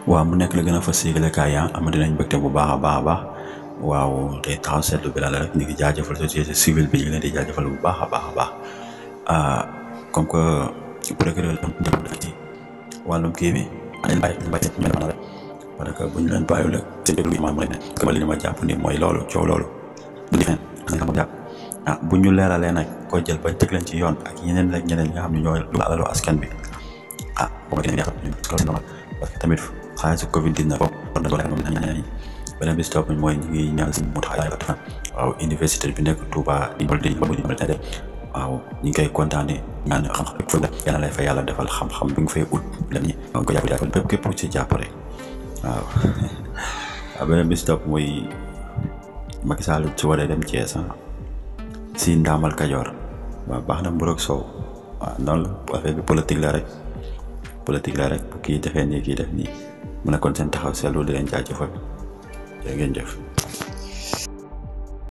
waaw mu nekk la gën a fas yéegalekaay ama dinañ bëgte bu baax a baax waaw tey taxaw seetlu bi la rek ñu ngi jaajëfal société civile bi ñu leen di jaajëfal bu baax a baax comme que procureur ci wàllum kii bi dañ bàyyi rek parce que bu ñu leen bàyyiwul rek seen déglu imaam mu ne que li ma jàpp ni mooy loolu coow loolu du di fen nga xam jàpp bu ñu leeralee nag ko jël ba teg leen ci yoon ak ñeneen ñi nga xam ne ñooy lu alalu askan bi booba dina yàq parce que tamit xaalisu Covid 19 foofu war na doon moom ñi beneen bi si topp mooy ñu ngi ñaan si mu taxawaay waaw université bi nekk Touba di waaw ñu ngi koy kontaane ñaan xam-xam ak fële yàlla lay fa yàlla defal xam-xam bi nga fay ut dem ñi nga ko jàppale bépp képp ci jàpp rek waaw beneen bi si topp mooy Macky Sall su waree dem Thiès si ndaamal Kajoor waaw baax na mburoog soow waaw noonu la affaire bi politique la rek bu kii defee nii kii def nii mu nekkoon seen taxaw seetlu di leen jaajëfal jërë ngeen jëf